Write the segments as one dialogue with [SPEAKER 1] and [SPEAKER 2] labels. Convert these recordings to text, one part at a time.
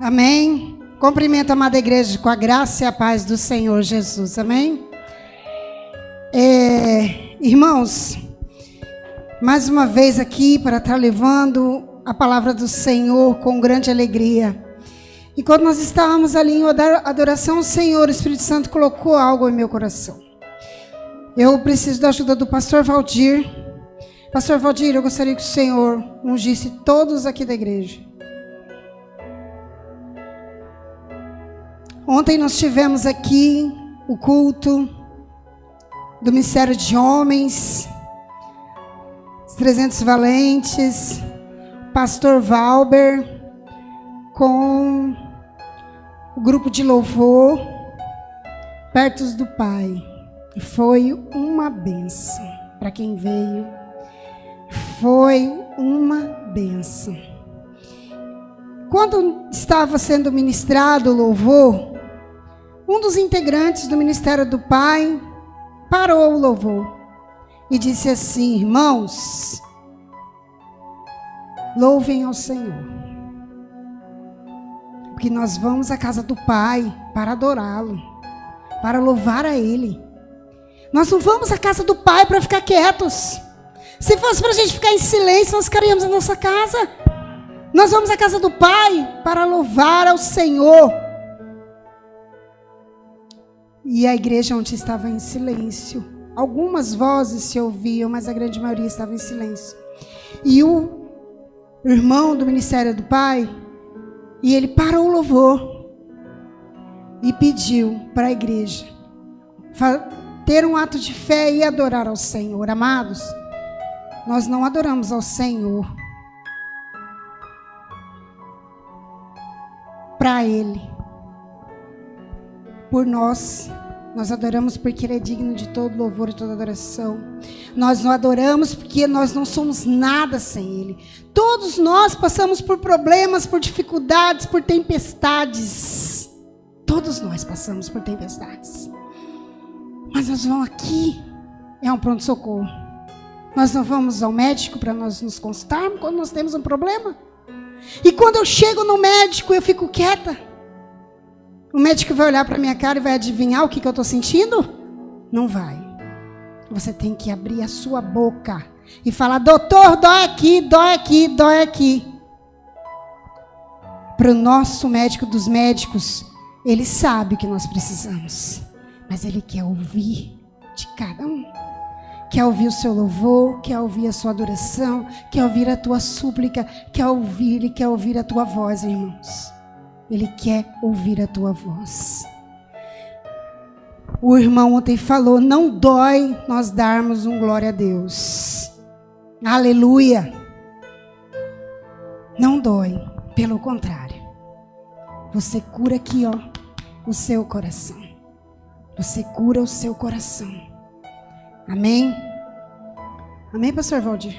[SPEAKER 1] Amém? Cumprimento a amada igreja com a graça e a paz do Senhor Jesus. Amém? Irmãos, mais uma vez aqui para estar levando a palavra do Senhor com grande alegria. E quando nós estávamos ali em adoração ao Senhor, o Espírito Santo colocou algo em meu coração. Eu preciso da ajuda do pastor Valdir. Pastor Valdir, eu gostaria que o Senhor ungisse todos aqui da igreja. Ontem nós tivemos aqui o culto do Ministério de Homens, os 300 Valentes, pastor Valber, com o grupo de louvor, perto do Pai. E foi uma bênção para quem veio. Foi uma bênção. Quando estava sendo ministrado o louvor, um dos integrantes do Ministério do Pai parou o louvor e disse assim: irmãos, louvem ao Senhor, porque nós vamos à casa do Pai para adorá-lo, para louvar a Ele. Nós não vamos à casa do Pai para ficar quietos. Se fosse para a gente ficar em silêncio, nós ficaríamos na nossa casa. Nós vamos à casa do Pai para louvar ao Senhor. E a igreja onde estava em silêncio. Algumas vozes se ouviam, mas a grande maioria estava em silêncio. E o irmão do Ministério do Pai, e ele parou o louvor e pediu para a igreja ter um ato de fé e adorar ao Senhor. Amados, nós não adoramos ao Senhor para Ele. Por nós adoramos porque Ele é digno de todo louvor e toda adoração. Nós não adoramos porque nós não somos nada sem Ele. Todos nós passamos por problemas, por dificuldades, por tempestades. Todos nós passamos por tempestades. Mas nós vamos aqui, é um pronto-socorro. Nós não vamos ao médico para nós nos consultarmos quando nós temos um problema. E quando eu chego no médico, eu fico quieta. O médico vai olhar para minha cara e vai adivinhar o que eu estou sentindo? Não vai. Você tem que abrir a sua boca e falar: doutor, dói aqui, dói aqui, dói aqui. Para o nosso médico dos médicos, ele sabe o que nós precisamos. Mas ele quer ouvir de cada um. Quer ouvir o seu louvor, quer ouvir a sua adoração, quer ouvir a tua súplica, ele quer ouvir a tua voz, irmãos. Ele quer ouvir a tua voz. O irmão ontem falou: não dói nós darmos um glória a Deus. Aleluia. Não dói, pelo contrário. Você cura aqui, ó, o seu coração. Você cura o seu coração. Amém? Amém, pastor Valdir?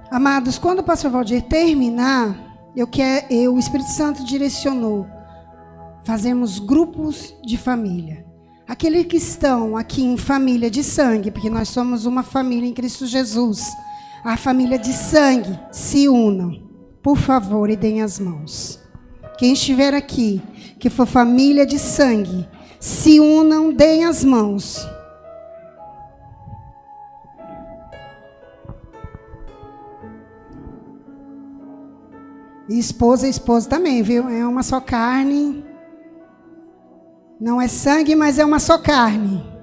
[SPEAKER 1] Amados, quando o pastor Valdir terminar, o Espírito Santo direcionou fazermos grupos de família. Aqueles que estão aqui em família de sangue, porque nós somos uma família em Cristo Jesus. A família de sangue, se unam, por favor, e deem as mãos. Quem estiver aqui, que for família de sangue, se unam, deem as mãos. E esposa também, viu? É uma só carne. Não é sangue, mas é uma só carne.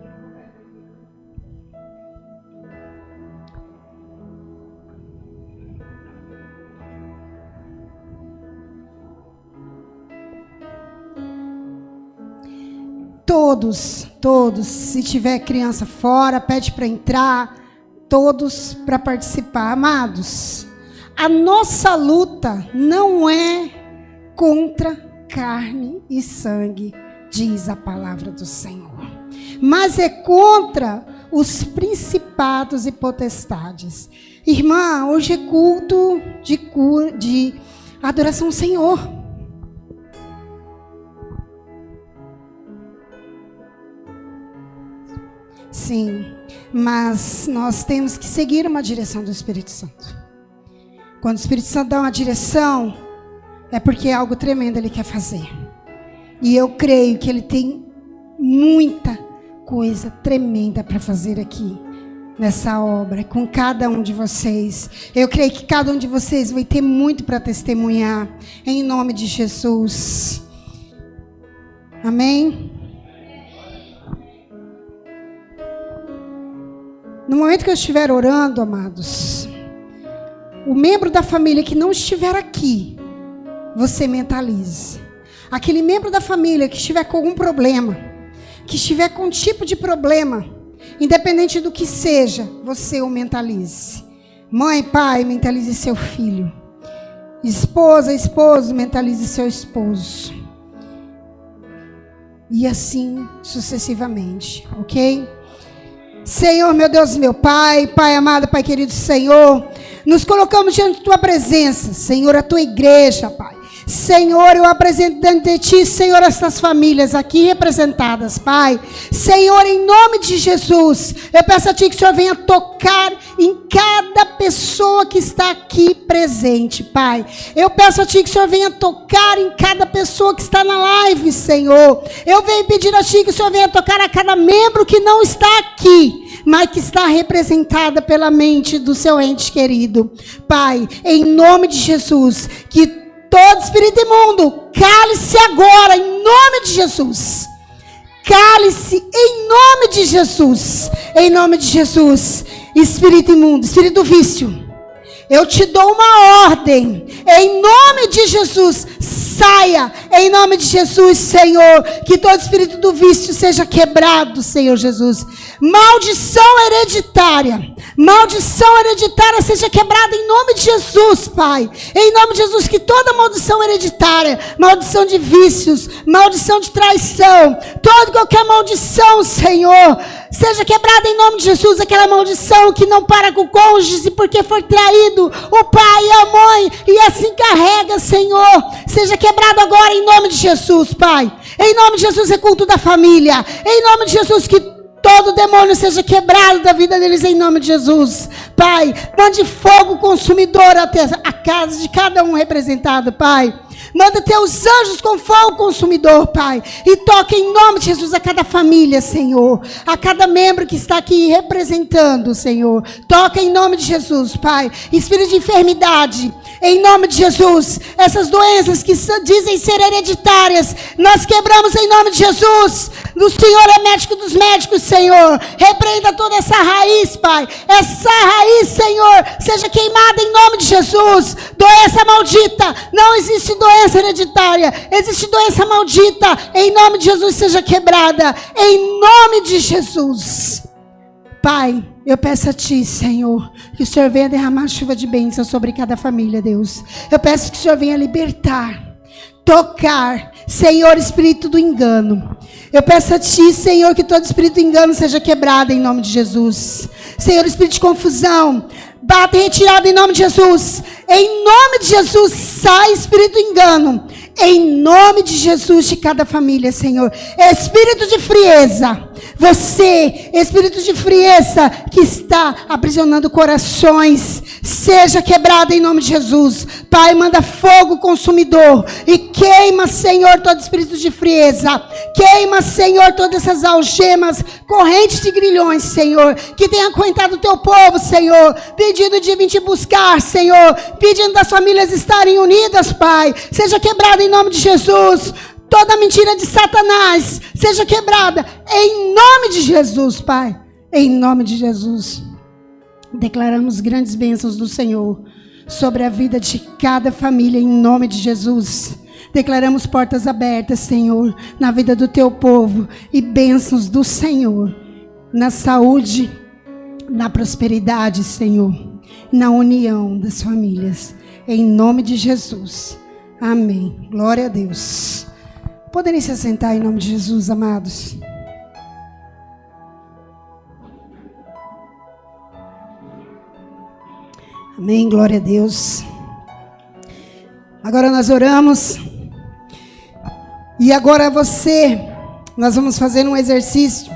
[SPEAKER 1] Todos, se tiver criança fora, pede para entrar, todos para participar. Amados, a nossa luta não é contra carne e sangue, diz a palavra do Senhor, mas é contra os principados e potestades. Irmã, hoje é culto de adoração ao Senhor. Sim, mas nós temos que seguir uma direção do Espírito Santo. Quando o Espírito Santo dá uma direção, é porque algo tremendo Ele quer fazer. E eu creio que Ele tem muita coisa tremenda para fazer aqui, nessa obra, com cada um de vocês. Eu creio que cada um de vocês vai ter muito para testemunhar, em nome de Jesus. Amém? No momento que eu estiver orando, amados, o membro da família que não estiver aqui, você mentalize. Aquele membro da família que estiver com algum problema, que estiver com um tipo de problema, independente do que seja, você o mentalize. Mãe, pai, mentalize seu filho. Esposa, esposo, mentalize seu esposo. E assim sucessivamente, ok? Senhor, meu Deus, meu Pai, Pai amado, Pai querido Senhor, nos colocamos diante de Tua presença, Senhor, a Tua igreja, Pai. Senhor, eu apresento diante de Ti, Senhor, essas famílias aqui representadas, Pai. Senhor, em nome de Jesus, eu peço a Ti que o Senhor venha tocar em cada pessoa que está aqui presente, Pai. Eu peço a Ti que o Senhor venha tocar em cada pessoa que está na live, Senhor. Eu venho pedir a Ti que o Senhor venha tocar a cada membro que não está aqui, mas que está representada pela mente do seu ente querido. Pai, em nome de Jesus, que todo espírito imundo, cale-se agora, em nome de Jesus. Cale-se em nome de Jesus. Em nome de Jesus. Espírito imundo, espírito do vício, eu te dou uma ordem. Em nome de Jesus, saia. Em nome de Jesus, Senhor. Que todo espírito do vício seja quebrado, Senhor Jesus. Maldição hereditária. Maldição hereditária seja quebrada em nome de Jesus, Pai. Em nome de Jesus, que toda maldição hereditária, maldição de vícios, maldição de traição, toda qualquer maldição, Senhor, seja quebrada em nome de Jesus. Aquela maldição que não para com o cônjuge porque foi traído, o pai e a mãe, e assim carrega, Senhor, seja quebrado agora em nome de Jesus, Pai. Em nome de Jesus, é culto da família. Em nome de Jesus, que todo demônio seja quebrado da vida deles em nome de Jesus. Pai, mande fogo consumidor até a casa de cada um representado, Pai. Manda teus anjos com fogo consumidor, Pai. E toque em nome de Jesus a cada família, Senhor. A cada membro que está aqui representando, Senhor. Toca em nome de Jesus, Pai. Espírito de enfermidade, em nome de Jesus. Essas doenças que dizem ser hereditárias, nós quebramos em nome de Jesus. O Senhor é médico dos médicos, Senhor. Repreenda toda essa raiz, Pai. Essa raiz, Senhor, seja queimada em nome de Jesus. Doença maldita, não existe doença hereditária, existe doença maldita. Em nome de Jesus, seja quebrada. Em nome de Jesus. Pai, eu peço a Ti, Senhor, que o Senhor venha derramar chuva de bênção sobre cada família, Deus. Eu peço que o Senhor venha libertar, tocar, Senhor, espírito do engano. Eu peço a Ti, Senhor, que todo espírito de engano seja quebrado em nome de Jesus. Senhor, espírito de confusão, bata e retirada em nome de Jesus. Em nome de Jesus, sai espírito do engano. Em nome de Jesus, de cada família, Senhor. Espírito de frieza, você, espírito de frieza que está aprisionando corações, seja quebrado em nome de Jesus. Pai, manda fogo consumidor e queima, Senhor, todo espírito de frieza. Queima, Senhor, todas essas algemas, correntes de grilhões, Senhor, que tem acorrentado o teu povo, Senhor, pedindo de vir te buscar, Senhor, pedindo das famílias estarem unidas, Pai. Seja quebrado em nome de Jesus. Toda mentira de Satanás seja quebrada em nome de Jesus, Pai. Em nome de Jesus. Declaramos grandes bênçãos do Senhor sobre a vida de cada família em nome de Jesus. Declaramos portas abertas, Senhor, na vida do teu povo e bênçãos do Senhor na saúde, na prosperidade, Senhor, na união das famílias. Em nome de Jesus. Amém. Glória a Deus. Podem se assentar em nome de Jesus, amados. Amém, glória a Deus. Agora nós oramos. E agora nós vamos fazer um exercício.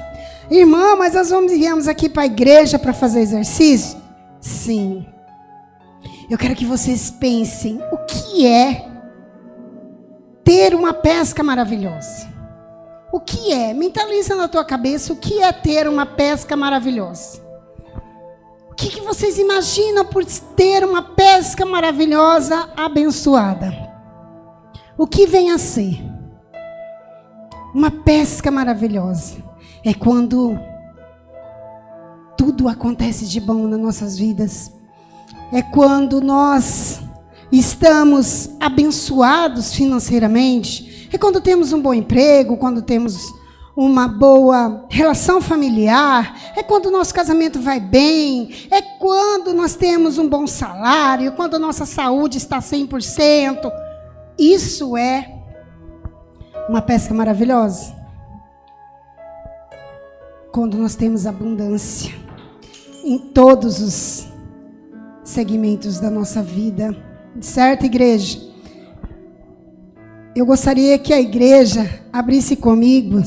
[SPEAKER 1] Irmã, mas nós viemos aqui para a igreja para fazer exercício? Sim. Eu quero que vocês pensem, o que é ter uma pesca maravilhosa. O que é? Mentaliza na tua cabeça o que é ter uma pesca maravilhosa. O que vocês imaginam por ter uma pesca maravilhosa, abençoada? O que vem a ser? Uma pesca maravilhosa é quando tudo acontece de bom nas nossas vidas. É quando nós estamos abençoados financeiramente. É quando temos um bom emprego, quando temos uma boa relação familiar. É quando o nosso casamento vai bem. É quando nós temos um bom salário, quando a nossa saúde está 100%. Isso é uma pesca maravilhosa. Quando nós temos abundância em todos os segmentos da nossa vida. Certo, igreja? Eu gostaria que a igreja abrisse comigo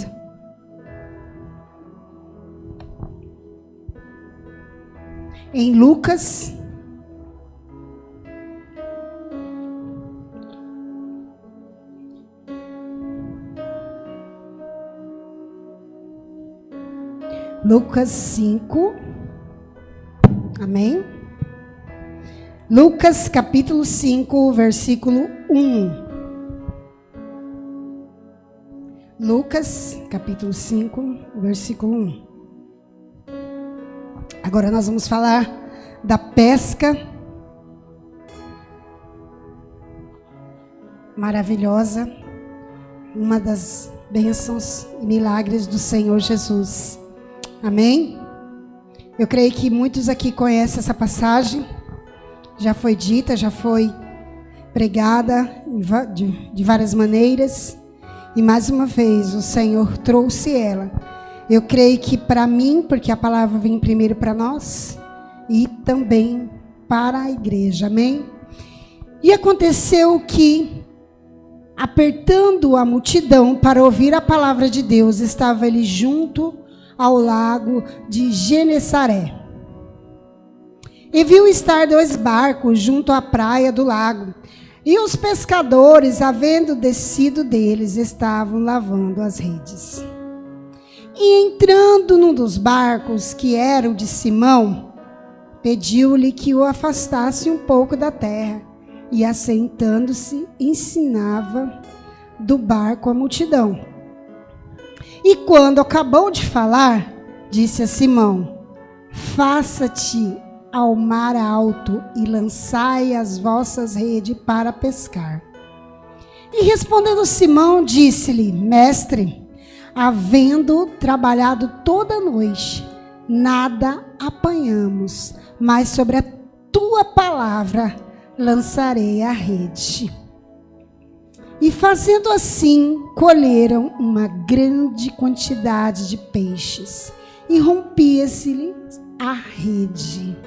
[SPEAKER 1] em Lucas. Lucas 5. Amém? Lucas capítulo 5, versículo 1. Lucas capítulo 5, versículo 1. Agora nós vamos falar da pesca maravilhosa, uma das bênçãos e milagres do Senhor Jesus. Amém? Eu creio que muitos aqui conhecem essa passagem. Já foi dita, já foi pregada de várias maneiras. E mais uma vez o Senhor trouxe ela. Eu creio que para mim, porque a palavra vem primeiro para nós e também para a igreja. Amém? E aconteceu que, apertando a multidão para ouvir a palavra de Deus, estava ele junto ao lago de Genesaré. E viu estar 2 barcos junto à praia do lago. E os pescadores, havendo descido deles, estavam lavando as redes. E entrando num dos barcos, que era o de Simão, pediu-lhe que o afastasse um pouco da terra. E assentando-se, ensinava do barco a multidão. E quando acabou de falar, disse a Simão: faça-te ao mar alto e lançai as vossas redes para pescar. E respondendo Simão, disse-lhe: mestre, havendo trabalhado toda a noite, nada apanhamos, mas sobre a tua palavra lançarei a rede. E fazendo assim, colheram uma grande quantidade de peixes, e rompia-se-lhe a rede.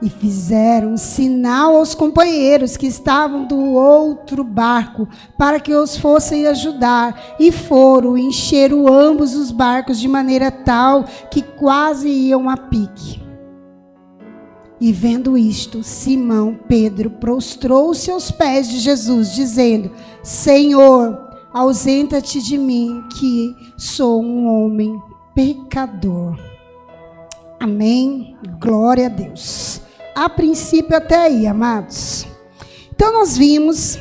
[SPEAKER 1] E fizeram sinal aos companheiros que estavam do outro barco, para que os fossem ajudar. E foram, encheram ambos os barcos de maneira tal que quase iam a pique. E vendo isto, Simão Pedro prostrou-se aos pés de Jesus, dizendo: Senhor, ausenta-te de mim, que sou um homem pecador. Amém? Glória a Deus. A princípio até aí, amados. Então nós vimos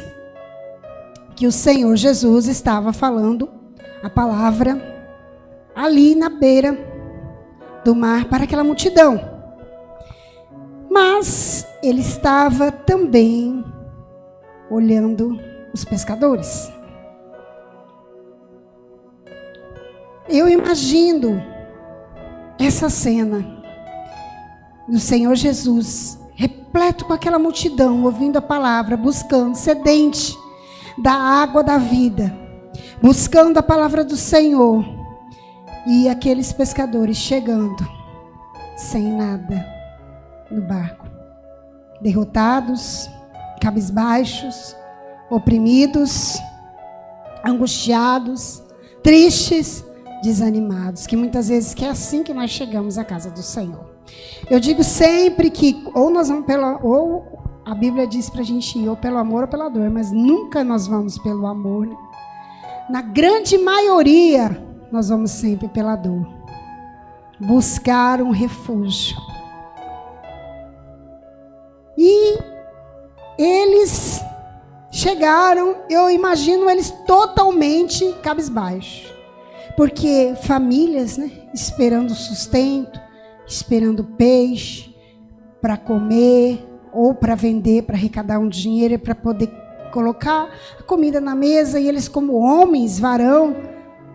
[SPEAKER 1] que o Senhor Jesus estava falando a palavra ali na beira do mar para aquela multidão. Mas ele estava também olhando os pescadores. Eu imagino essa cena do Senhor Jesus, repleto com aquela multidão, ouvindo a palavra, buscando, sedente da água da vida, buscando a palavra do Senhor, e aqueles pescadores chegando, sem nada no barco, derrotados, cabisbaixos, oprimidos, angustiados, tristes, desanimados, que muitas vezes que é assim que nós chegamos à casa do Senhor. Eu digo sempre que ou nós vamos A Bíblia diz para a gente ir ou pelo amor ou pela dor, mas nunca nós vamos pelo amor, né? Na grande maioria, nós vamos sempre pela dor. Buscar um refúgio. E eles chegaram, eu imagino eles totalmente cabisbaixos. Porque famílias, né, esperando sustento, esperando peixe para comer ou para vender, para arrecadar um dinheiro para poder colocar a comida na mesa, e eles como homens, varão,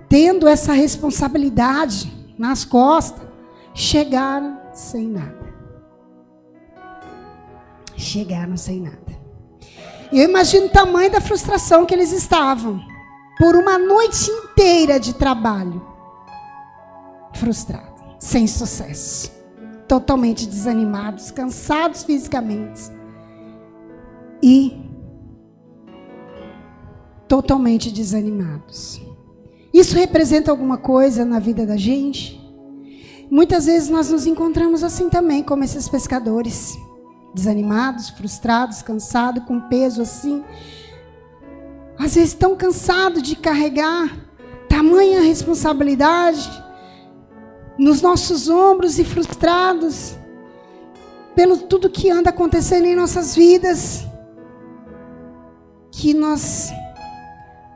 [SPEAKER 1] tendo essa responsabilidade nas costas, chegaram sem nada. Chegaram sem nada. Eu imagino o tamanho da frustração que eles estavam por uma noite inteira de trabalho, frustrados, sem sucesso, totalmente desanimados, cansados fisicamente e totalmente desanimados. Isso representa alguma coisa na vida da gente? Muitas vezes nós nos encontramos assim também, como esses pescadores, desanimados, frustrados, cansados, com peso assim. Às vezes tão cansados de carregar tamanha responsabilidade nos nossos ombros e frustrados pelo tudo que anda acontecendo em nossas vidas, que nós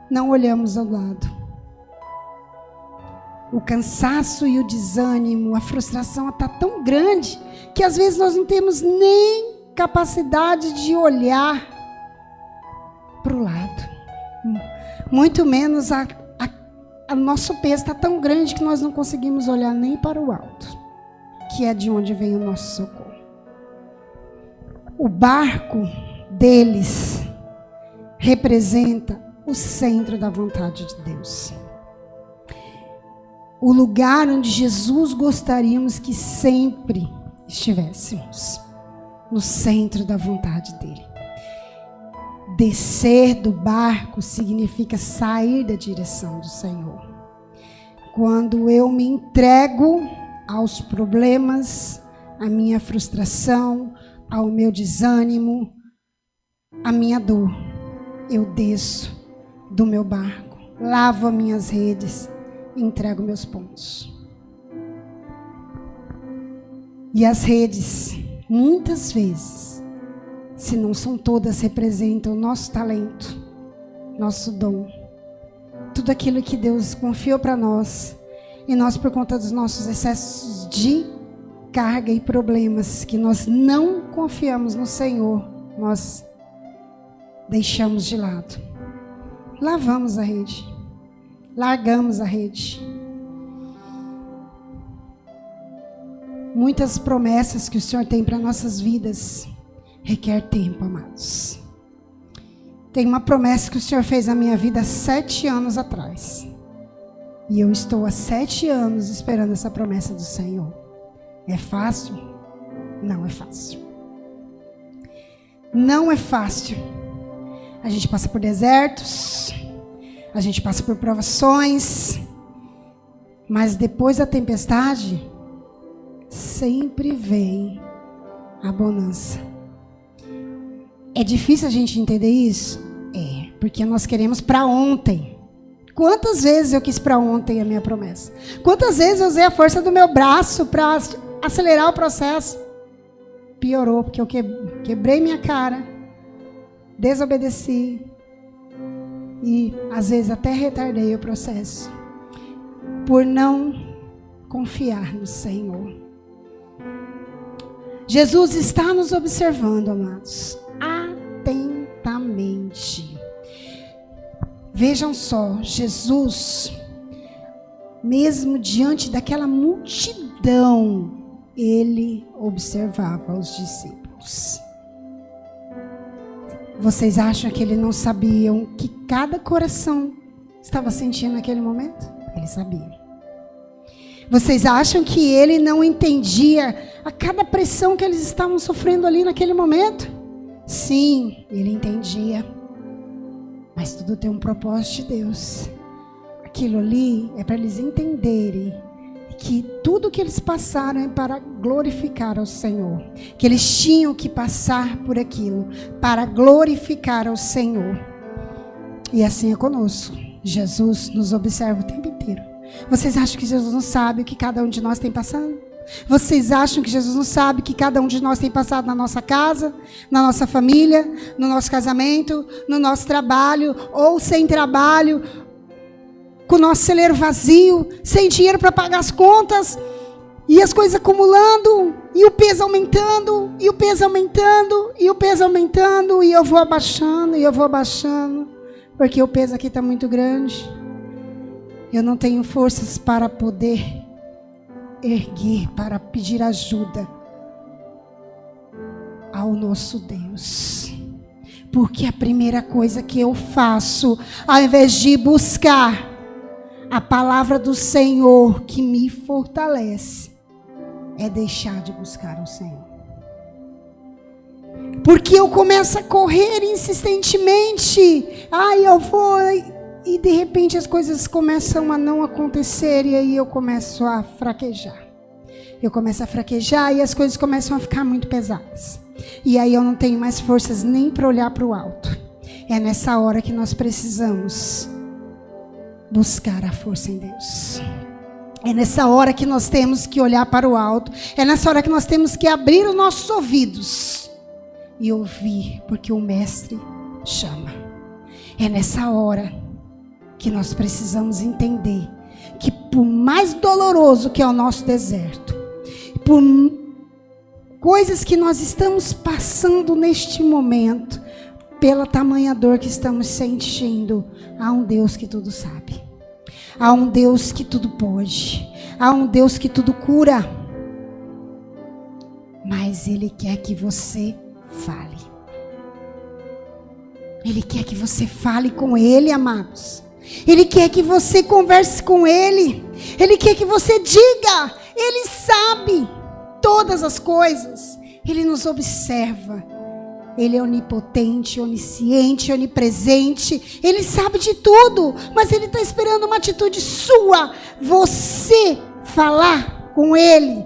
[SPEAKER 1] não olhamos ao lado. O cansaço e o desânimo, a frustração está tão grande que às vezes nós não temos nem capacidade de olhar para o lado. Muito menos o nosso peso está tão grande que nós não conseguimos olhar nem para o alto, que é de onde vem o nosso socorro. O barco deles representa o centro da vontade de Deus. O lugar onde Jesus gostaríamos que sempre estivéssemos, no centro da vontade dele. Descer do barco significa sair da direção do Senhor. Quando eu me entrego aos problemas, à minha frustração, ao meu desânimo, à minha dor, eu desço do meu barco, lavo as minhas redes e entrego meus pontos. E as redes, muitas vezes, se não são todas, representam o nosso talento, nosso dom, tudo aquilo que Deus confiou para nós, e nós, por conta dos nossos excessos de carga e problemas, que nós não confiamos no Senhor, nós deixamos de lado. Lavamos a rede, largamos a rede. Muitas promessas que o Senhor tem para nossas vidas requer tempo, amados. Tem uma promessa que o Senhor fez na minha vida há 7 anos atrás. E eu estou há 7 anos esperando essa promessa do Senhor. É fácil? Não é fácil. Não é fácil. A gente passa por desertos, a gente passa por provações, mas depois da tempestade, sempre vem a bonança. É difícil a gente entender isso? É, porque nós queremos para ontem. Quantas vezes eu quis para ontem a minha promessa? Quantas vezes eu usei a força do meu braço para acelerar o processo? Piorou, porque eu quebrei minha cara, desobedeci e às vezes até retardei o processo por não confiar no Senhor. Jesus está nos observando, amados, atentamente. Vejam só, Jesus, mesmo diante daquela multidão, ele observava os discípulos. Vocês acham que ele não sabia o que cada coração estava sentindo naquele momento? Ele sabia. Vocês acham que ele não entendia a cada pressão que eles estavam sofrendo ali naquele momento? Sim, ele entendia. Mas tudo tem um propósito de Deus. Aquilo ali é para eles entenderem que tudo que eles passaram é para glorificar ao Senhor. Que eles tinham que passar por aquilo para glorificar ao Senhor. E assim é conosco. Jesus nos observa o tempo inteiro. Vocês acham que Jesus não sabe o que cada um de nós tem passado? Vocês acham que Jesus não sabe o que cada um de nós tem passado na nossa casa, na nossa família, no nosso casamento, no nosso trabalho, ou sem trabalho, com o nosso celeiro vazio, sem dinheiro para pagar as contas, e as coisas acumulando, e o peso aumentando, e o peso aumentando, e o peso aumentando, e eu vou abaixando, e eu vou abaixando, porque o peso aqui está muito grande. Eu não tenho forças para poder erguer, para pedir ajuda ao nosso Deus. Porque a primeira coisa que eu faço, ao invés de buscar a palavra do Senhor que me fortalece, é deixar de buscar o Senhor. Porque eu começo a correr insistentemente. Eu vou... E de repente as coisas começam a não acontecer. E aí eu começo a fraquejar. Eu começo a fraquejar e as coisas começam a ficar muito pesadas. E aí eu não tenho mais forças nem para olhar para o alto. É nessa hora que nós precisamos buscar a força em Deus. É nessa hora que nós temos que olhar para o alto. É nessa hora que nós temos que abrir os nossos ouvidos e ouvir, porque o Mestre chama. É nessa hora que nós precisamos entender que por mais doloroso que é o nosso deserto, por coisas que nós estamos passando neste momento, pela tamanha dor que estamos sentindo, há um Deus que tudo sabe. Há um Deus que tudo pode. Há um Deus que tudo cura. Mas Ele quer que você fale. Ele quer que você fale com Ele, amados. Ele quer que você converse com Ele. Ele quer que você diga. Ele sabe todas as coisas. Ele nos observa. Ele é onipotente, onisciente, onipresente. Ele sabe de tudo. Mas Ele está esperando uma atitude sua. Você falar com Ele.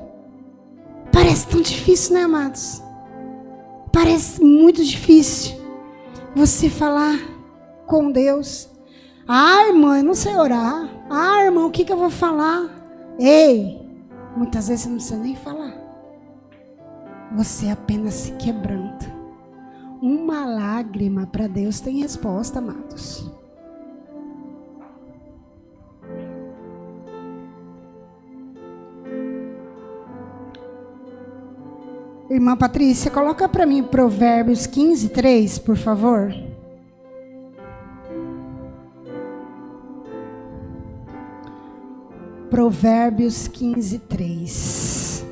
[SPEAKER 1] Parece tão difícil, né, amados? Parece muito difícil. Você falar com Deus. Irmã, eu não sei orar. Irmã, o que eu vou falar? Ei, muitas vezes você não precisa nem falar. Você apenas se quebranta. Uma lágrima para Deus tem resposta, amados. Irmã Patrícia, coloca para mim Provérbios 15:3, por favor. Provérbios 15:3.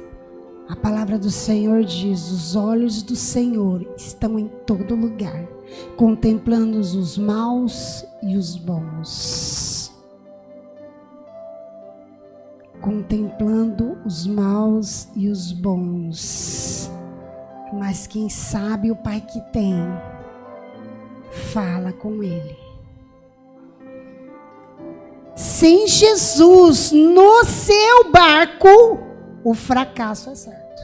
[SPEAKER 1] A palavra do Senhor diz: os olhos do Senhor estão em todo lugar, contemplando os maus e os bons. Contemplando os maus e os bons. Mas quem sabe o Pai que tem, fala com Ele. Sem Jesus no seu barco, o fracasso é certo.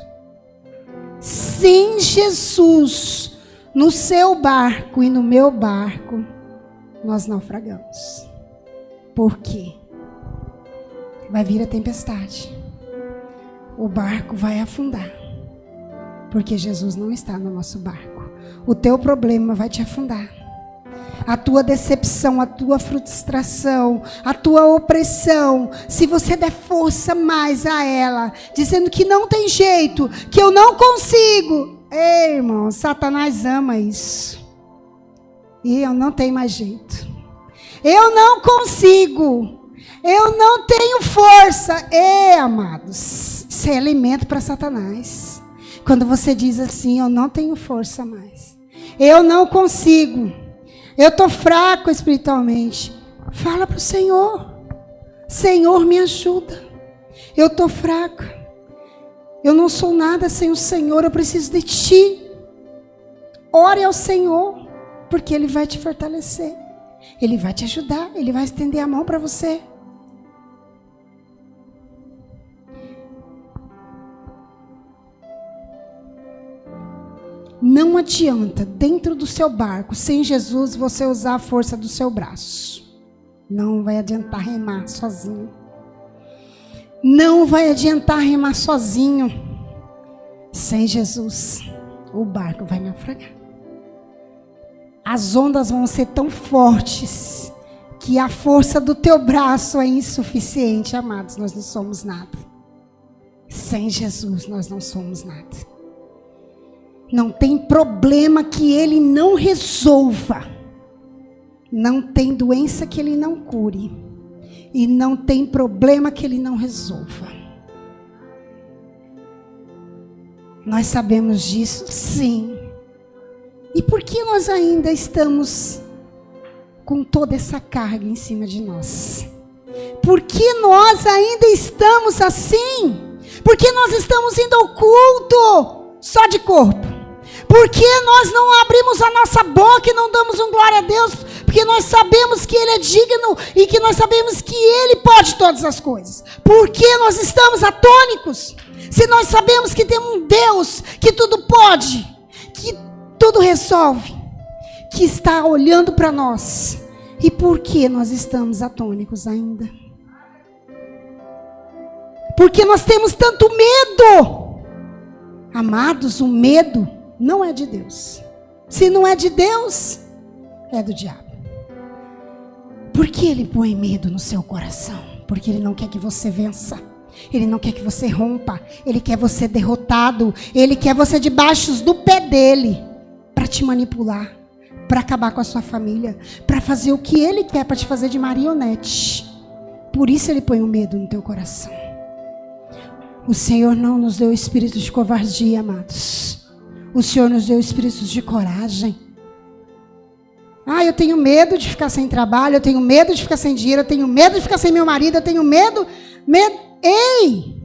[SPEAKER 1] Sem Jesus no seu barco e no meu barco, nós naufragamos. Por quê? Vai vir a tempestade. O barco vai afundar. Porque Jesus não está no nosso barco. O teu problema vai te afundar. A tua decepção, a tua frustração, a tua opressão, se você der força mais a ela, dizendo que não tem jeito, que eu não consigo. Ei, irmão, Satanás ama isso. E eu não tenho mais jeito. Eu não consigo. Eu não tenho força. Ei, amados, isso é alimento para Satanás. Quando você diz assim, eu não tenho força mais. Eu não consigo. Eu estou fraco espiritualmente. Fala para o Senhor. Senhor, me ajuda. Eu estou fraca. Eu não sou nada sem o Senhor. Eu preciso de Ti. Ore ao Senhor. Porque Ele vai te fortalecer. Ele vai te ajudar. Ele vai estender a mão para você. Não adianta, dentro do seu barco, sem Jesus, você usar a força do seu braço. Não vai adiantar remar sozinho. Não vai adiantar remar sozinho. Sem Jesus, o barco vai naufragar. As ondas vão ser tão fortes que a força do teu braço é insuficiente, amados. Nós não somos nada. Sem Jesus, nós não somos nada. Não tem problema que Ele não resolva. Não tem doença que Ele não cure. E não tem problema que Ele não resolva. Nós sabemos disso? Sim. E por que nós ainda estamos com toda essa carga em cima de nós? Por que nós ainda estamos assim? Por que nós estamos indo ao culto só de corpo? Por que nós não abrimos a nossa boca e não damos um glória a Deus? Porque nós sabemos que Ele é digno e que nós sabemos que Ele pode todas as coisas. Por que nós estamos atônicos? Se nós sabemos que tem um Deus que tudo pode, que tudo resolve, que está olhando para nós. E por que nós estamos atônicos ainda? Porque nós temos tanto medo. Amados, o medo não é de Deus. Se não é de Deus, é do diabo. Por que ele põe medo no seu coração? Porque ele não quer que você vença. Ele não quer que você rompa. Ele quer você derrotado. Ele quer você debaixo do pé dele. Para te manipular. Para acabar com a sua família. Para fazer o que ele quer, para te fazer de marionete. Por isso ele põe o medo no teu coração. O Senhor não nos deu espírito de covardia, amados. O Senhor nos deu espírito de coragem. Eu tenho medo de ficar sem trabalho, eu tenho medo de ficar sem dinheiro, eu tenho medo de ficar sem meu marido, eu tenho medo. Ei!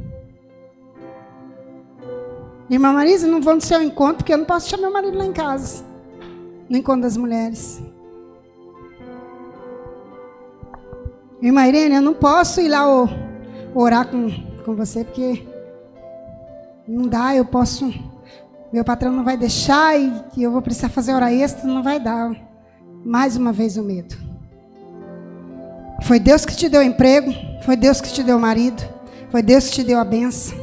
[SPEAKER 1] Irmã Marisa, não vou no seu encontro, porque eu não posso chamar meu marido lá em casa. No encontro das mulheres. Irmã Irene, eu não posso ir lá orar com você, porque não dá, eu posso... Meu patrão não vai deixar e que eu vou precisar fazer hora extra, não vai dar. Mais uma vez o medo. Foi Deus que te deu emprego, foi Deus que te deu marido, foi Deus que te deu a bênção.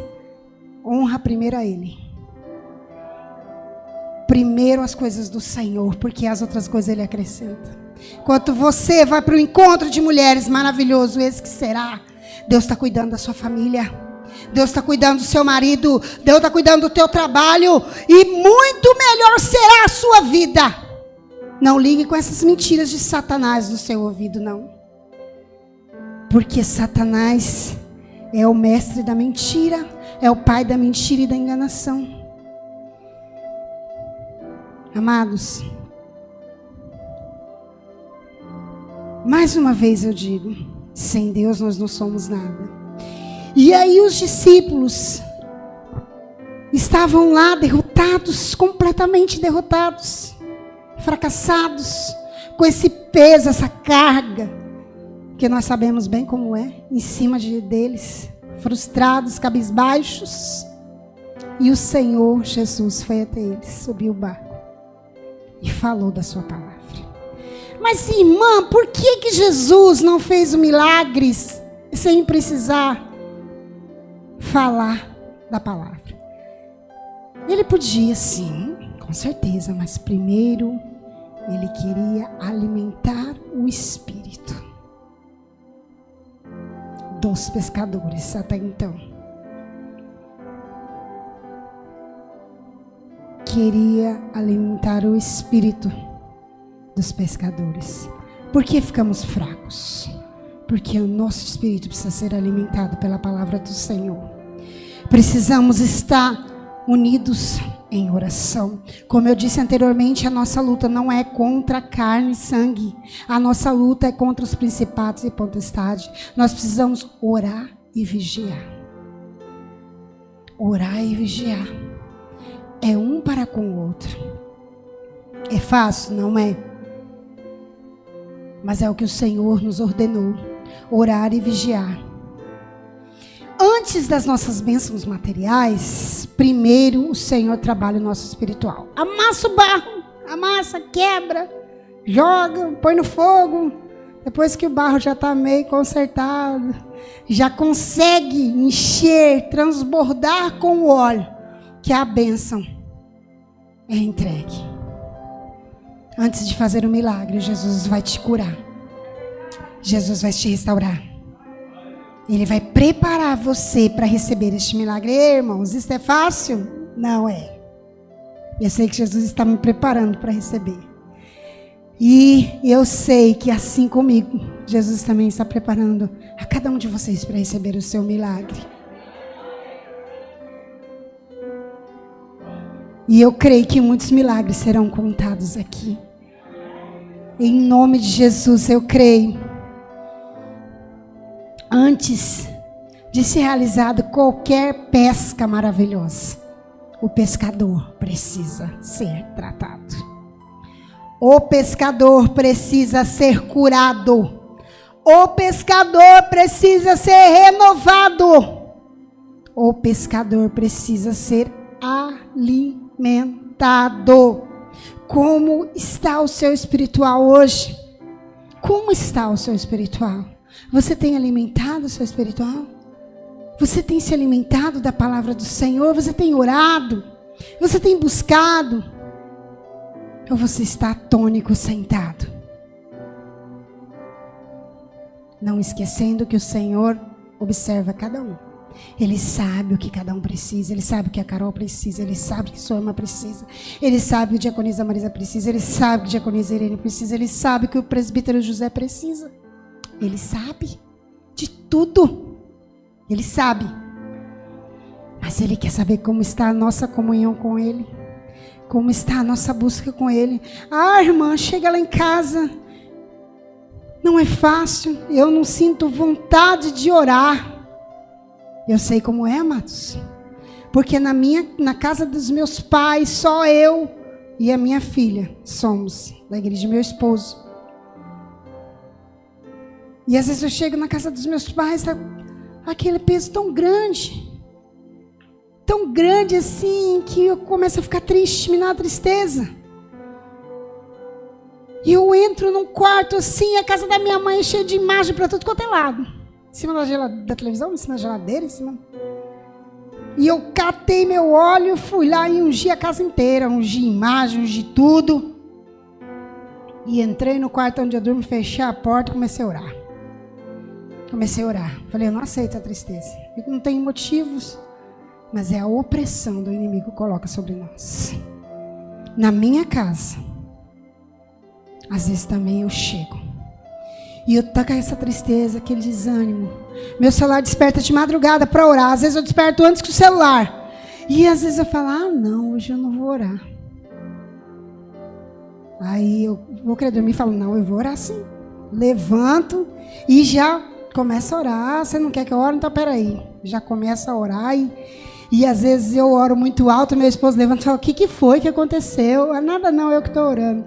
[SPEAKER 1] Honra primeiro a Ele. Primeiro as coisas do Senhor, porque as outras coisas Ele acrescenta. Enquanto você vai para o encontro de mulheres, maravilhoso esse que será, Deus está cuidando da sua família. Deus está cuidando do seu marido. Deus está cuidando do teu trabalho. E muito melhor será a sua vida. Não ligue com essas mentiras de Satanás no seu ouvido, não. Porque Satanás é o mestre da mentira. É o pai da mentira e da enganação. Amados, mais uma vez eu digo, sem Deus nós não somos nada. E aí os discípulos estavam lá derrotados, completamente derrotados, fracassados, com esse peso, essa carga, que nós sabemos bem como é, em cima deles, frustrados, cabisbaixos. E o Senhor Jesus foi até eles, subiu o barco e falou da sua palavra. Mas irmã, por que Jesus não fez o milagre sem precisar falar da palavra? Ele podia sim, com certeza, mas primeiro ele queria alimentar o espírito dos pescadores até então. Queria alimentar o espírito dos pescadores. Por que ficamos fracos? Porque o nosso espírito precisa ser alimentado pela palavra do Senhor. Precisamos estar unidos em oração. Como eu disse anteriormente, a nossa luta não é contra carne e sangue. A nossa luta é contra os principados e potestades. Nós precisamos orar e vigiar. Orar e vigiar. É um para com o outro. É fácil? Não é. Mas é o que o Senhor nos ordenou. Orar e vigiar. Antes das nossas bênçãos materiais, primeiro o Senhor trabalha o nosso espiritual. Amassa o barro, amassa, quebra, joga, põe no fogo. Depois que o barro já está meio consertado, já consegue encher, transbordar com o óleo, que a bênção é entregue. Antes de fazer o milagre, Jesus vai te curar. Jesus vai te restaurar. Ele vai preparar você para receber este milagre. Ei, irmãos, isso é fácil? Não é. Eu sei que Jesus está me preparando para receber. E eu sei que assim comigo, Jesus também está preparando a cada um de vocês para receber o seu milagre. E eu creio que muitos milagres serão contados aqui. Em nome de Jesus, eu creio. Antes de ser realizado qualquer pesca maravilhosa, o pescador precisa ser tratado. O pescador precisa ser curado. O pescador precisa ser renovado. O pescador precisa ser alimentado. Como está o seu espiritual hoje? Como está o seu espiritual? Você tem alimentado o seu espiritual? Você tem se alimentado da palavra do Senhor? Você tem orado? Você tem buscado? Ou você está atônico, sentado? Não esquecendo que o Senhor observa cada um. Ele sabe o que cada um precisa. Ele sabe o que a Carol precisa. Ele sabe o que a Soema precisa. Ele sabe o que a diaconisa Marisa precisa. Ele sabe o que a diaconisa Irene precisa. Ele sabe o que o presbítero José precisa. Ele sabe de tudo. Ele sabe. Mas Ele quer saber como está a nossa comunhão com Ele. Como está a nossa busca com Ele. Ah, irmã, chega lá em casa. Não é fácil. Eu não sinto vontade de orar. Eu sei como é, amados. Porque na casa dos meus pais, só eu e a minha filha somos da igreja de meu esposo. E às vezes eu chego na casa dos meus pais, tá aquele peso tão grande assim, que eu começo a ficar triste, me dá uma tristeza. E eu entro num quarto assim, a casa da minha mãe é cheia de imagem para tudo quanto é lado. Em cima da televisão, em cima da geladeira, em cima. E eu catei meu óleo, fui lá e ungi a casa inteira, ungi imagem, ungi tudo. E entrei no quarto onde eu durmo, fechei a porta e comecei a orar. Falei, eu não aceito a tristeza. Eu não tenho motivos, mas é a opressão do inimigo que coloca sobre nós. Na minha casa, às vezes também eu chego. E eu tô com essa tristeza, aquele desânimo. Meu celular desperta de madrugada para orar. Às vezes eu desperto antes que o celular. E às vezes eu falo, não, hoje eu não vou orar. Aí eu vou querer dormir e falo, não, eu vou orar sim. Levanto e já começo a orar. Você não quer que eu ore? Então peraí. Já começo a orar e às vezes eu oro muito alto. Meu esposo levanta e fala, o que foi que aconteceu? Nada não, eu que estou orando.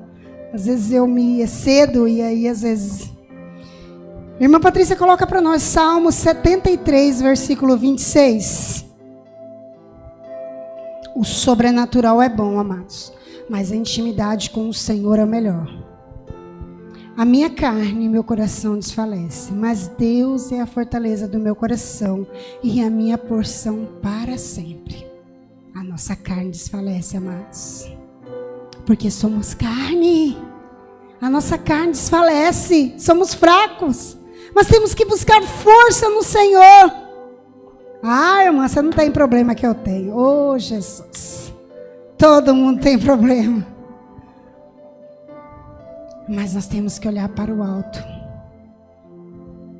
[SPEAKER 1] Às vezes eu me excedo e aí às vezes... Irmã Patrícia coloca para nós Salmo 73, versículo 26. O sobrenatural é bom, amados, mas a intimidade com o Senhor é o melhor. A minha carne e meu coração desfalece, mas Deus é a fortaleza do meu coração e a minha porção para sempre. A nossa carne desfalece, amados, porque somos carne. A nossa carne desfalece, somos fracos. Mas temos que buscar força no Senhor. Ah, irmã, você não tem problema que eu tenho. Oh, Jesus. Todo mundo tem problema. Mas nós temos que olhar para o alto,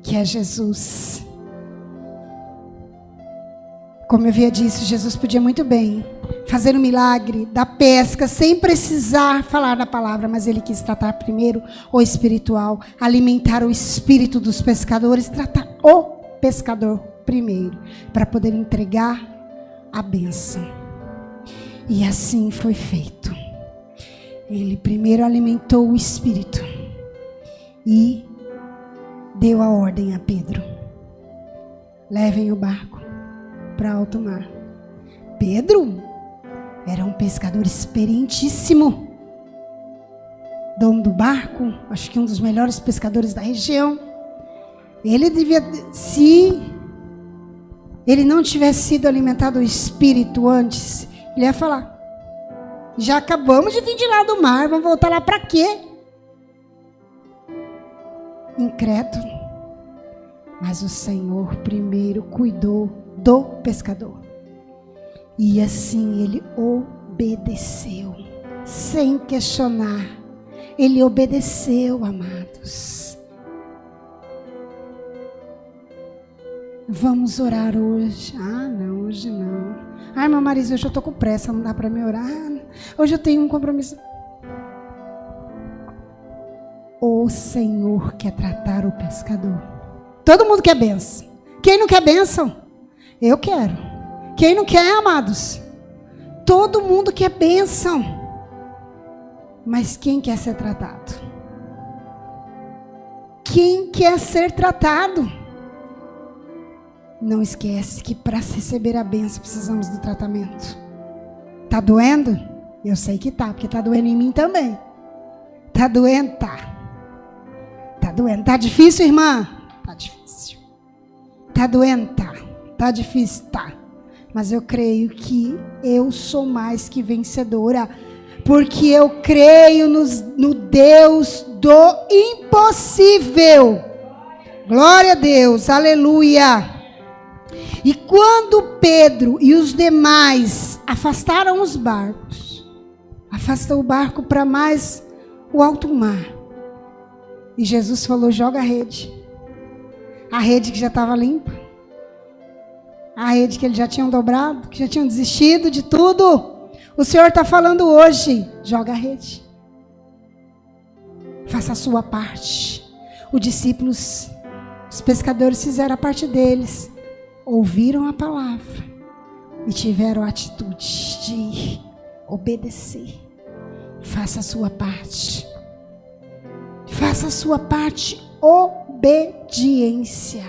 [SPEAKER 1] que é Jesus. Como eu havia dito, Jesus podia muito bem fazer um milagre da pesca sem precisar falar da palavra, mas Ele quis tratar primeiro o espiritual, alimentar o espírito dos pescadores, tratar o pescador primeiro, para poder entregar a bênção. E assim foi feito. Ele primeiro alimentou o espírito e deu a ordem a Pedro: levem o barco para alto mar. Pedro era um pescador experientíssimo, dono do barco, acho que um dos melhores pescadores da região. Ele devia, se ele não tivesse sido alimentado do Espírito antes, ele ia falar: já acabamos de vir de lá do mar, vamos voltar lá para quê? Incrédulo. Mas o Senhor primeiro cuidou do pescador. E assim ele obedeceu, sem questionar. Ele obedeceu, amados. Vamos orar hoje. Ah, não, hoje não. Ah, irmã Marisa, hoje eu estou com pressa, não dá para me orar. Hoje eu tenho um compromisso. O Senhor quer tratar o pescador. Todo mundo quer bênção. Quem não quer bênção? Eu quero. Quem não quer, amados? Todo mundo quer bênção. Mas quem quer ser tratado? Quem quer ser tratado? Não esquece que para receber a bênção precisamos do tratamento. Tá doendo? Eu sei que tá, porque tá doendo em mim também. Tá doendo? Tá. Tá doendo. Tá difícil, irmã? Tá difícil. Tá doendo? Tá. Tá difícil? Tá. Mas eu creio que eu sou mais que vencedora, porque eu creio no Deus do impossível. Glória a Deus, aleluia. E quando Pedro e os demais afastaram os barcos, afastou o barco para mais o alto mar, e Jesus falou: joga a rede que já estava limpa, a rede que eles já tinham dobrado, que já tinham desistido de tudo. O Senhor está falando hoje: joga a rede, faça a sua parte. Os discípulos, os pescadores fizeram a parte deles, ouviram a palavra e tiveram a atitude de obedecer. Faça a sua parte. Faça a sua parte, obediência.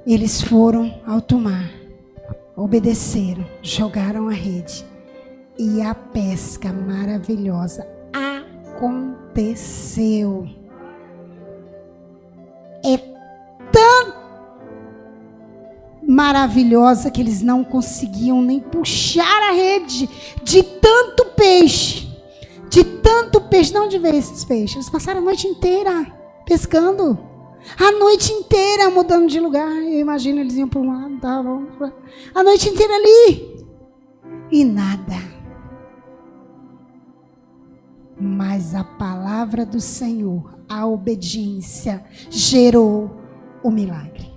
[SPEAKER 1] Eles foram ao mar, obedeceram, jogaram a rede e a pesca maravilhosa aconteceu. É tão maravilhosa que eles não conseguiam nem puxar a rede de tanto peixe. De tanto peixe. De onde veio esses peixes? Eles passaram a noite inteira pescando. A noite inteira mudando de lugar. Eu imagino, eles iam para um lado, estavam a noite inteira ali. E nada. Mas a palavra do Senhor, a obediência, gerou o milagre.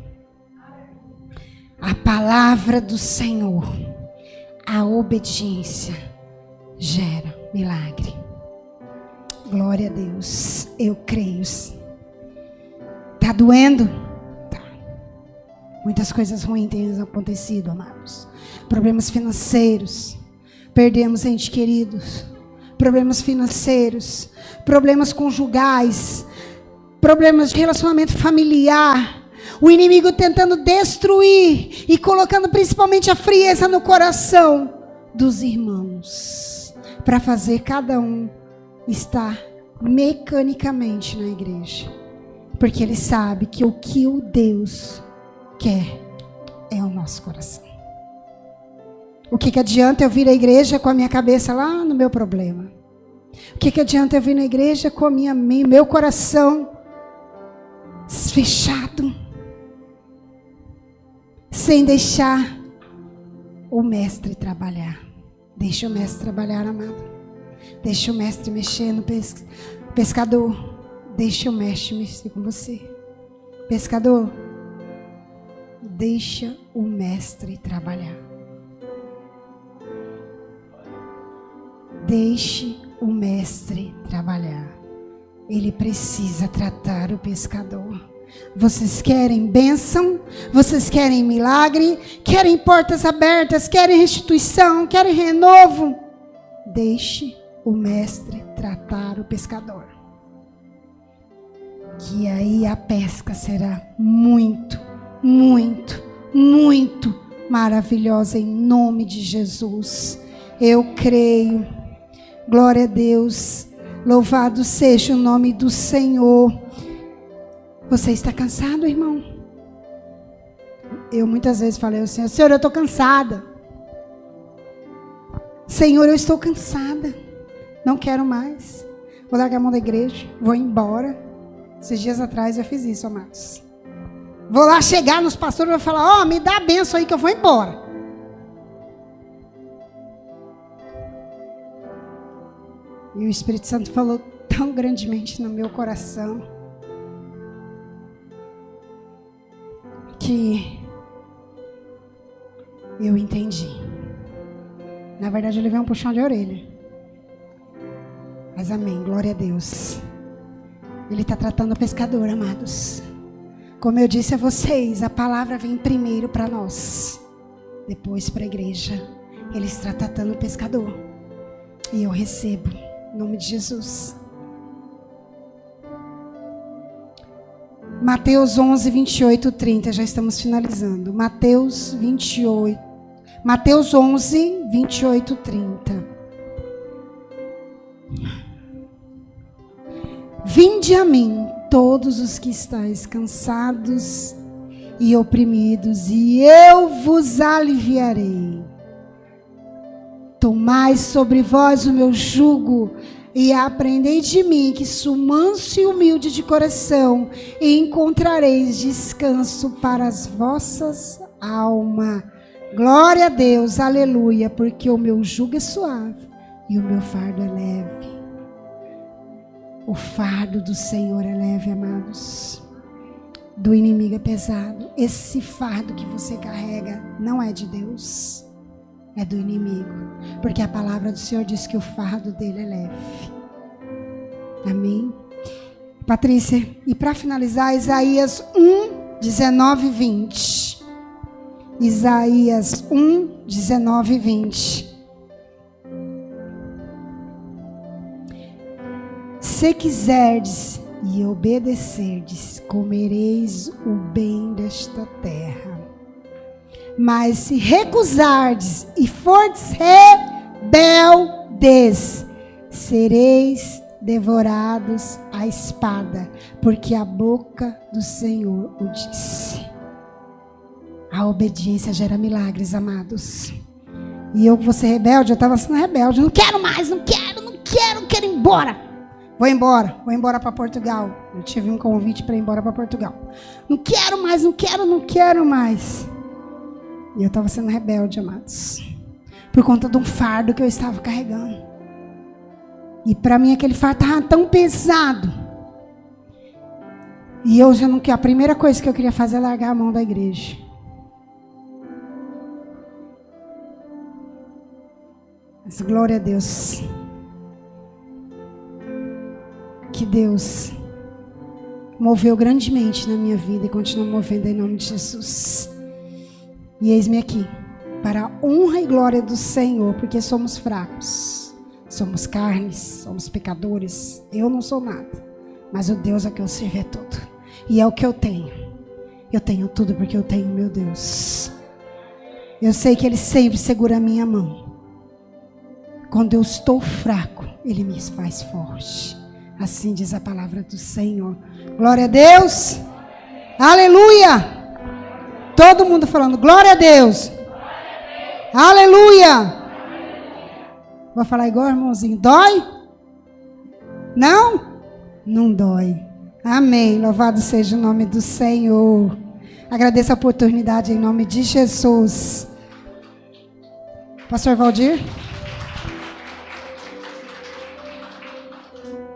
[SPEAKER 1] A palavra do Senhor, a obediência, gera milagre. Glória a Deus. Eu creio. Está doendo? Tá. Muitas coisas ruins têm acontecido, amados. Problemas financeiros. Perdemos entes queridos. Problemas financeiros. Problemas conjugais. Problemas de relacionamento familiar. O inimigo tentando destruir e colocando principalmente a frieza no coração dos irmãos. Para fazer cada um estar mecanicamente na igreja. Porque ele sabe que o Deus quer é o nosso coração. O que adianta eu vir à igreja com a minha cabeça lá no meu problema? O que adianta eu vir na igreja com meu coração fechado? Sem deixar o mestre trabalhar. Deixa o mestre trabalhar, amado. Deixa o mestre mexer no pescador. Deixa o mestre mexer com você. Pescador, deixa o mestre trabalhar. Deixe o mestre trabalhar. Ele precisa tratar o pescador. Vocês querem bênção? Vocês querem milagre? Querem portas abertas? Querem restituição? Querem renovo? Deixe o mestre tratar o pescador. Que aí a pesca será muito, muito, muito maravilhosa em nome de Jesus. Eu creio. Glória a Deus. Louvado seja o nome do Senhor. Você está cansado, irmão? Eu muitas vezes falei ao Senhor: Senhor, eu estou cansada. Senhor, eu estou cansada. Não quero mais. Vou largar a mão da igreja. Vou embora. Esses dias atrás eu fiz isso, amados. Vou lá chegar nos pastores e vou falar: ó, me dá a benção aí que eu vou embora. E o Espírito Santo falou tão grandemente no meu coração que eu entendi. Na verdade, eu levei um puxão de orelha. Mas amém, glória a Deus. Ele está tratando o pescador, amados. Como eu disse a vocês, a palavra vem primeiro para nós, depois para a igreja. Ele está tratando o pescador. E eu recebo, em nome de Jesus. Mateus 11, 28, 30, já estamos finalizando. Mateus 11, 28, 30. Vinde a mim, todos os que estáis cansados e oprimidos, e eu vos aliviarei. Tomai sobre vós o meu jugo e aprendei de mim, que sou manso e humilde de coração, e encontrareis descanso para as vossas almas. Glória a Deus, aleluia, porque o meu jugo é suave e o meu fardo é leve. O fardo do Senhor é leve, amados. Do inimigo é pesado. Esse fardo que você carrega não é de Deus, é do inimigo. Porque a palavra do Senhor diz que o fardo dele é leve. Amém? Patrícia, e para finalizar, Isaías 1, 19 e 20. Isaías 1, 19 e 20. Se quiserdes e obedecerdes, comereis o bem desta terra. Mas se recusardes e fordes rebeldes, sereis devorados à espada, porque a boca do Senhor o disse. A obediência gera milagres, amados. E eu vou ser rebelde, eu estava sendo rebelde. Não quero mais, não quero ir embora. Vou embora para Portugal. Eu tive um convite para ir embora para Portugal. Não quero mais. E eu estava sendo rebelde, amados. Por conta de um fardo que eu estava carregando. E para mim aquele fardo estava tão pesado. E eu já não queria. A primeira coisa que eu queria fazer é largar a mão da igreja. Mas glória a Deus. Que Deus moveu grandemente na minha vida e continua movendo em nome de Jesus. E eis-me aqui, para a honra e glória do Senhor, porque somos fracos, somos carnes, somos pecadores. Eu não sou nada, mas o Deus a que eu sirvo é tudo. E é o que eu tenho. Eu tenho tudo porque eu tenho meu Deus. Eu sei que Ele sempre segura a minha mão. Quando eu estou fraco, Ele me faz forte. Assim diz a palavra do Senhor. Glória a Deus. Aleluia. Todo mundo falando glória a Deus. Aleluia. Vou falar igual, irmãozinho. Dói? Não? Não dói. Amém. Louvado seja o nome do Senhor. Agradeço a oportunidade em nome de Jesus. Pastor Valdir.